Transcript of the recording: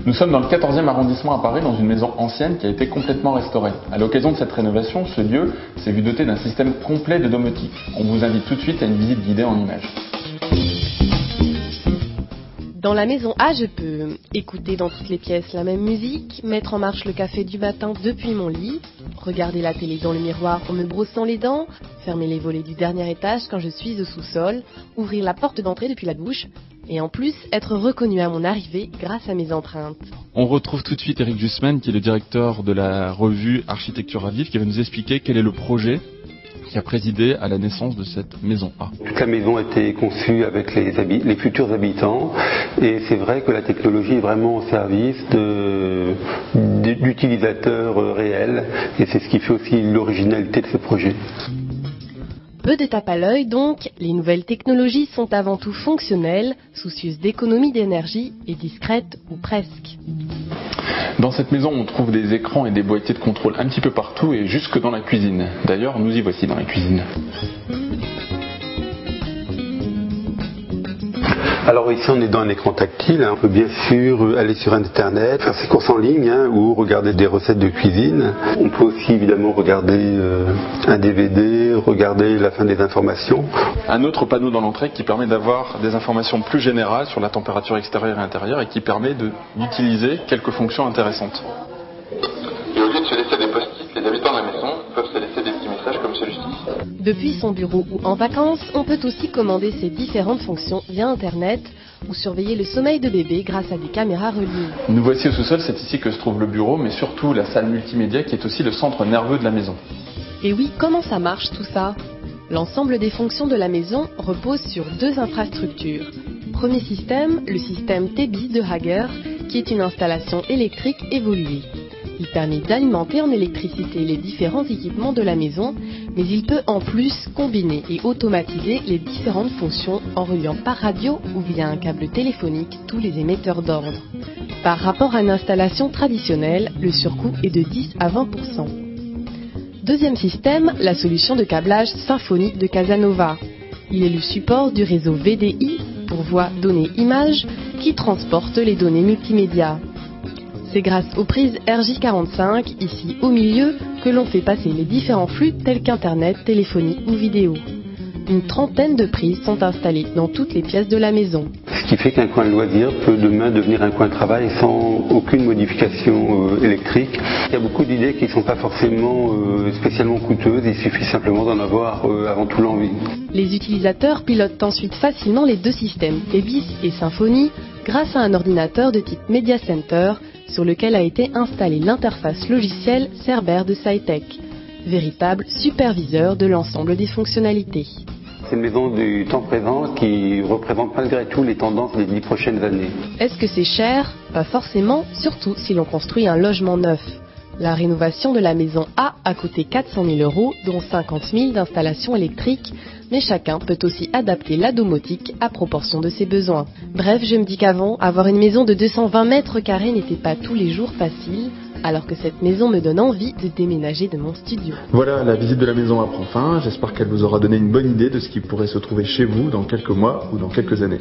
Nous sommes dans le 14e arrondissement à Paris, dans une maison ancienne qui a été complètement restaurée. À l'occasion de cette rénovation, ce lieu s'est vu doté d'un système complet de domotique. On vous invite tout de suite à une visite guidée en images. Dans la maison A, je peux écouter dans toutes les pièces la même musique, mettre en marche le café du matin depuis mon lit, regarder la télé dans le miroir en me brossant les dents, fermer les volets du dernier étage quand je suis au sous-sol, ouvrir la porte d'entrée depuis la douche, et en plus être reconnu à mon arrivée grâce à mes empreintes. On retrouve tout de suite Eric Jussman, qui est le directeur de la revue Architecture à Vivre, qui va nous expliquer quel est le projet qui a présidé à la naissance de cette maison A. Toute la maison a été conçue avec les futurs habitants, et c'est vrai que la technologie est vraiment au service d'utilisateurs réels, et c'est ce qui fait aussi l'originalité de ce projet. Peu de tape à l'œil donc, les nouvelles technologies sont avant tout fonctionnelles, soucieuses d'économie d'énergie et discrètes ou presque. Dans cette maison, on trouve des écrans et des boîtiers de contrôle un petit peu partout et jusque dans la cuisine. D'ailleurs, nous y voici dans la cuisine. Alors ici on est dans un écran tactile, on peut bien sûr aller sur internet, faire ses courses en ligne ou regarder des recettes de cuisine. On peut aussi évidemment regarder un DVD, regarder la fin des informations. Un autre panneau dans l'entrée qui permet d'avoir des informations plus générales sur la température extérieure et intérieure et qui permet d'utiliser quelques fonctions intéressantes. Et au lieu de se laisser des post-it, les habitants de la maison peuvent se laisser des petits messages comme celui-ci. Depuis son bureau ou en vacances, on peut aussi commander ces différentes fonctions via Internet ou surveiller le sommeil de bébé grâce à des caméras reliées. Nous voici au sous-sol, c'est ici que se trouve le bureau, mais surtout la salle multimédia qui est aussi le centre nerveux de la maison. Et oui, comment ça marche tout ça ? L'ensemble des fonctions de la maison repose sur deux infrastructures. Premier système, le système TEBIS de Hager, qui est une installation électrique évoluée. Il permet d'alimenter en électricité les différents équipements de la maison, mais il peut en plus combiner et automatiser les différentes fonctions en reliant par radio ou via un câble téléphonique tous les émetteurs d'ordre. Par rapport à une installation traditionnelle, le surcoût est de 10 à 20%. Deuxième système, la solution de câblage Symfony de Casanova. Il est le support du réseau VDI pour voix, données, images qui transporte les données multimédia. C'est grâce aux prises RJ45, ici au milieu, que l'on fait passer les différents flux tels qu'Internet, téléphonie ou vidéo. Une trentaine de prises sont installées dans toutes les pièces de la maison. Ce qui fait qu'un coin de loisir peut demain devenir un coin de travail sans aucune modification électrique. Il y a beaucoup d'idées qui ne sont pas forcément spécialement coûteuses, il suffit simplement d'en avoir avant tout l'envie. Les utilisateurs pilotent ensuite facilement les deux systèmes TEBIS et Symfony grâce à un ordinateur de type Media Center sur lequel a été installée l'interface logicielle Cerber de Scitech, véritable superviseur de l'ensemble des fonctionnalités. C'est une maison du temps présent qui représente malgré tout les tendances des 10 prochaines années. Est-ce que c'est cher ? Pas forcément, surtout si l'on construit un logement neuf. La rénovation de la maison A coûté 400 000 €, dont 50 000 d'installation électrique, mais chacun peut aussi adapter la domotique à proportion de ses besoins. Bref, je me dis qu'avant, avoir une maison de 220 mètres carrés n'était pas tous les jours facile, alors que cette maison me donne envie de déménager de mon studio. Voilà, la visite de la maison prend fin. J'espère qu'elle vous aura donné une bonne idée de ce qui pourrait se trouver chez vous dans quelques mois ou dans quelques années.